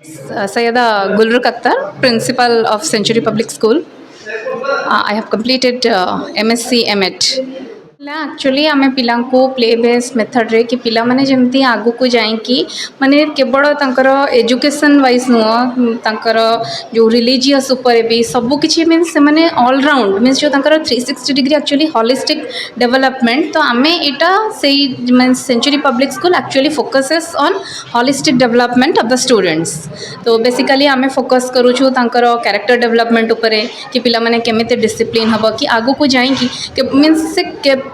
Sayyada Gulrukh Akhtar, principal of Century Public School. I have completed MSc MET. Actually आम पिला play base method रे कि पिला माने जमती आगु को जाइकी माने केवल तांकर एजुकेशन वाइज नुह तांकर जो रिलीजियस ऊपर भी सब किछि मीन्स से माने ऑल राउंड मीन्स जो तांकर 360 डिग्री एक्चुअली होलिस्टिक डेवलपमेंट तो आमे एटा सेई means century public school actually focuses on holistic development of the students तो बेसिकली आमे फोकस करूछु तांकर कैरेक्टर डेवलपमेंट ऊपर कि पिला माने केमिते डिसिप्लिन हबो कि आगु को जाइकी मीन्स से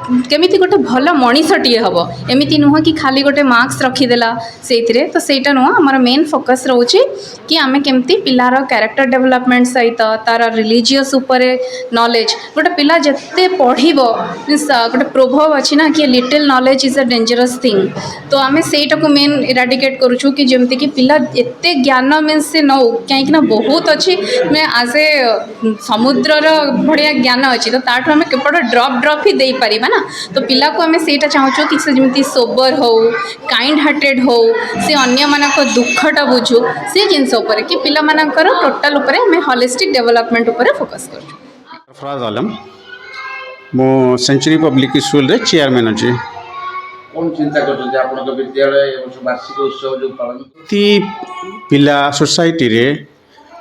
केमिति गोटे भल मनीषटीए हम एमती नुह कि खाली गोटे मार्क्स रखीदेला से तो सहीटा नुह आमर मेन फोकस रोचे कि आम केमती पिलार कैरेक्टर डेवलपमेंट सहित तार रिलीजियस उपर नॉलेज गोटे पिला जिते पढ़ मीन्स गोटे प्रोभव अच्छी ना कि little knowledge is a dangerous thing तो आम सेटा को मेन इराडिकेट करूँ कि जमती कि पिला एते ज्ञान मीन्स से नौ कहीं बहुत अच्छी मैं आज समुद्रर बढ़िया ज्ञान अच्छी तो ताठू आम केवल ड्रप ही दे पार ना तो पिला को आम से चाहूँ कि जमी सोबर हो काइंड हार्टेड हो सी अन्य मानक दुखटा बुझू से जिनस कि पिला मानकर टोटाल उपर आम होलिस्टिक डेवलपमेंट उपर फोकस कर सरफराज आलम मो सेंचुरी पब्लिक स्कूल रे चेयरमैन अच्छे कौन चिंता करछन्ते आपनक विद्यालय एवं वार्षिक उत्सव जो पालन प्रति पिला सोसाइटी रे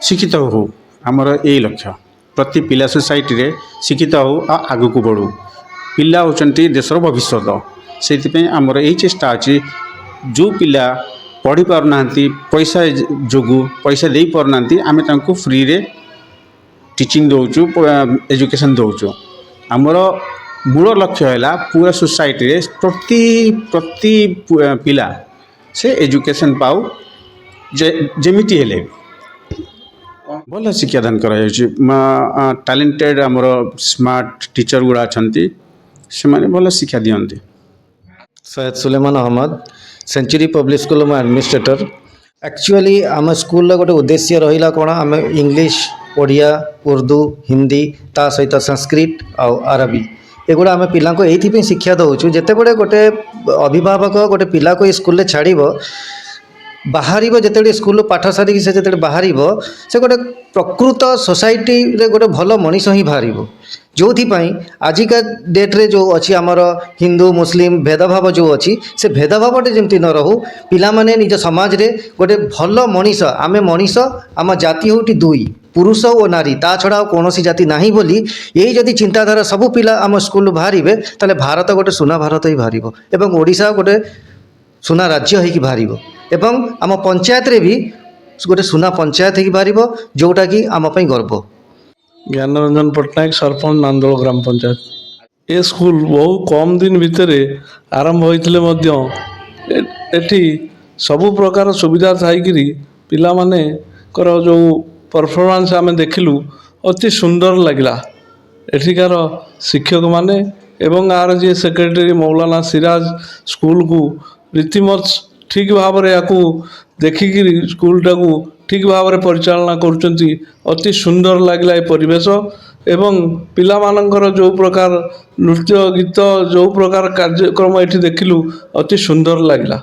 शिक्षित हो आमर यही लक्ष्य प्रति पिला सोसाइटी रे शिक्षित हो आगु को बढ़ू पिला होचंती देशर भविष्य से आमर यही चेष्टा अच्छी जो पिला पढ़ी पारना पैसा जोगु पैसा दे पारना आम तांको फ्री रे टीचिंग दौचु एजुकेशन दौचु आमर मूल लक्ष्य है पूरा सोसाइटी रे प्रति प्रति पिला से एजुकेशन पाऊ जेमिति हेले भल शिक्षादान कर टैलेंटेड आमर स्मार्ट टीचर गुड़ा अच्छा से भल शिक्षा दियंती Syed Suleman Ahmed century public school में एडमिनिस्ट्रेटर एक्चुअली आम स्कूल गोटे उद्देश्य रहा कौन आम इंग्लिश ओडिया उर्दू हिंदी ता सहित संस्कृत आउ अरबी एगुड़ा आम पिला ये शिक्षा दौचु जिते बड़े गोटे अभिभावक गोटे पिला को स्कूल छाड़ बाहर जिते स्कूल पाठ सारिकी से जो बाहर से गोटे प्रकृत सोसाइटी रे गोटे भल मनीष ही बाहर जो आजिका डेट्रे जो अच्छी आमर हिंदू मुस्लिम भेदभाव जो अच्छी से भेदभाव जमती न रहू पिला माने निज समाज रे गोटे भल मनीष आमे मनीष आम जाति होटी दुई पुरुष और नारी ता छड़ा कौन जाति ना बोली यही जदि चिंताधारा सबू पिला आम स्कूल बाहर ताले भारत गोटे सुना भारत ही बाहर एवं ओडिशा गोटे सुना राज्य हो बाहर एवं आम पंचायत रे भी गोटे सुना पंचायत हो बाहर जोटा कि आम गर्व ज्ञानरंजन पट्टनायक सरपंच नांदोल ग्राम पंचायत ए स्कूल बहु कम दिन भितर आरंभ होते एठी सबु प्रकार सुविधा थाइकरी पिला माने कर जो परफॉर्मेंस आम देखिलु अति सुंदर लगला एठिकार शिक्षक माने एवं आर जी सेक्रेटरी मौलाना सिराज स्कूल को रीतिमत ठीक भाव में या देखिकी स्कूलटा को ठीक भाव में परिचालना करुँच अति सुंदर लगला परिवेश एवं पिला मानकर जो प्रकार नृत्य गीत जो प्रकार कार्यक्रम ये देखिलु अति सुंदर लगला।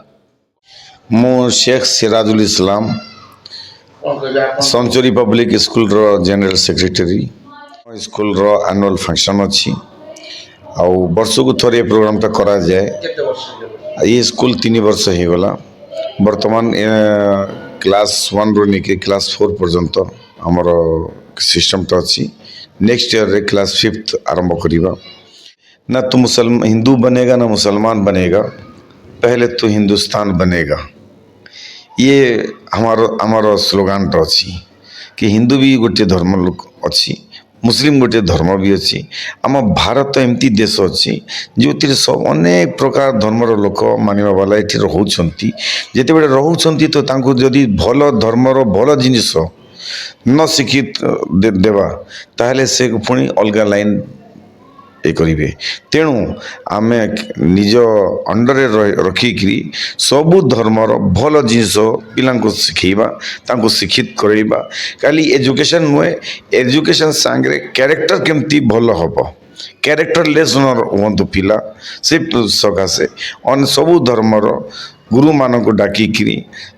मो शेख सिराजुल इस्लाम सेंचुरी पब्लिक स्कूल रो जनरल सेक्रेटरी स्कूल रो एनुअल फंक्शन अच्छी आउ वर्ष को थोड़े प्रोग्राम तो करा जाए ये स्कूल 3 वर्ष हो गला वर्तमान क्लास 1 रो निके क्लास 4 पर्यंत आमर सिस्टम तो अच्छी नेक्स्ट ईयर रे क्लास 5th आरंभ करिबा ना तो हिंदू बनेगा ना मुसलमान बनेगा पहले तो हिंदुस्तान बनेगा ये हमारो स्लोगान तो अच्छी कि हिंदू भी गोटे धर्म लोक अच्छी मुस्लिम गोटे धर्म भी अच्छी आम भारत एमती देश अच्छी जो सब अनेक प्रकार धर्मर लोक मानवा वाला ये रोचंती जिते बड़े रोचंती तो तांको जदि भल धर्मर भल जिनिस न शिक्षित देवा ताहले से पुणी अलग लाइन ये करेंगे तेणु आम निज अंडर रखिकी सबू धर्मर भल जिनस पिला शिखेबा तांको शिक्षित करवा खाली एजुकेशन नुहे एजुकेशन सांगे कैरेक्टर केमती भल हम कैरेक्टर लेस न हूँ पिला से सकाशे सबू धर्मर ଗୁରୁମାନଙ୍କୁ ଡାକିକିରି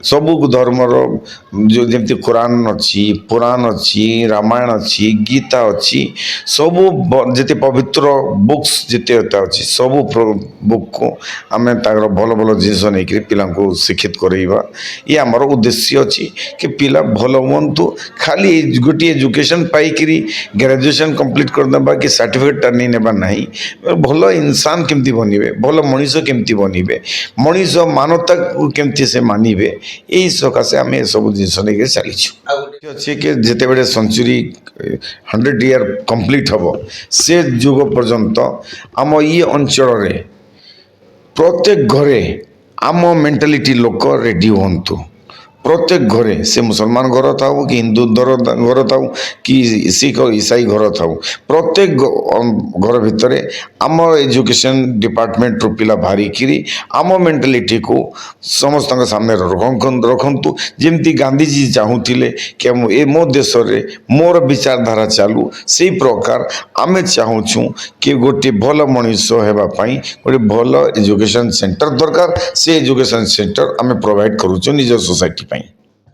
ସବୁ ଧର୍ମର ଯେଉଁ ଯେମିତି କୋରାନ୍ ଅଛି, ପୁରାଣ ଅଛି, ରାମାୟଣ ଅଛି, ଗୀତା ଅଛି, ସବୁ ଯେତେ ପବିତ୍ର ବୁକ୍ସ ଯେତେ ଅଛି ସବୁ ବୁକ୍କୁ ଆମେ ତାଙ୍କର ଭଲ ଭଲ ଜିନିଷ ନେଇକିରି ପିଲାଙ୍କୁ ଶିକ୍ଷିତ କରେଇବା। ଇଏ ଆମର ଉଦ୍ଦେଶ୍ୟ ଅଛି କି ପିଲା ଭଲ ହୁଅନ୍ତୁ। ଖାଲି ଗୋଟିଏ ଏଜୁକେସନ୍ ପାଇକିରି ଗ୍ରାଜୁଏସନ୍ କମ୍ପ୍ଲିଟ୍ କରିଦେବା କି ସାର୍ଟିଫିକେଟ୍ଟା ନେଇ ନେବା ନାହିଁ। ଭଲ ଇନସାନ କେମିତି ବନିବେ, ଭଲ ମଣିଷ କେମିତି ବନିବେ, ମଣିଷ ମାନବତାକୁ କେମିତି ସେ ମାନିବେ, ଏଇ ସକାଶେ ଆମେ ଏସବୁ ଜିନିଷ ନେଇକି ଚାଲିଛୁ। ଆଉ ଗୋଟେ ଅଛି କି ଯେତେବେଳେ ସେଞ୍ଚୁରୀ 100 ଇୟର୍ କମ୍ପ୍ଲିଟ୍ ହେବ ସେ ଯୁଗ ପର୍ଯ୍ୟନ୍ତ ଆମ ଇଏ ଅଞ୍ଚଳରେ ପ୍ରତ୍ୟେକ ଘରେ ଆମ ମେଣ୍ଟାଲିଟି ଲୋକ ରେଡ଼ି ହୁଅନ୍ତୁ। ପ୍ରତ୍ୟେକ ଘରେ ସେ ମୁସଲମାନ ଘର ଥାଉ କି ହିନ୍ଦୁ ଘର ଥାଉ କି ଶିଖ ଇସାଇ ଘର ଥାଉ, ପ୍ରତ୍ୟେକ ଘର ଭିତରେ ଆମ ଏଜୁକେସନ୍ ଡିପାର୍ଟମେଣ୍ଟରୁ ପିଲା ବାହାରିକିରି ଆମ ମେଣ୍ଟାଲିଟିକୁ ସମସ୍ତଙ୍କ ସାମ୍ନାରେ ରଖନ୍ତୁ। ଯେମିତି ଗାନ୍ଧିଜୀ ଚାହୁଁଥିଲେ କି ମୋ ଦେଶରେ ମୋର ବିଚାରଧାରା ଚାଲୁ, ସେଇ ପ୍ରକାର ଆମେ ଚାହୁଁଛୁ କି ଗୋଟିଏ ଭଲ ମଣିଷ ହେବା ପାଇଁ ଗୋଟେ ଭଲ ଏଜୁକେସନ୍ ସେଣ୍ଟର ଦରକାର। ସେ ଏଜୁକେସନ୍ ସେଣ୍ଟର ଆମେ ପ୍ରୋଭାଇଡ଼ କରୁଛୁ ନିଜ ସୋସାଇଟି।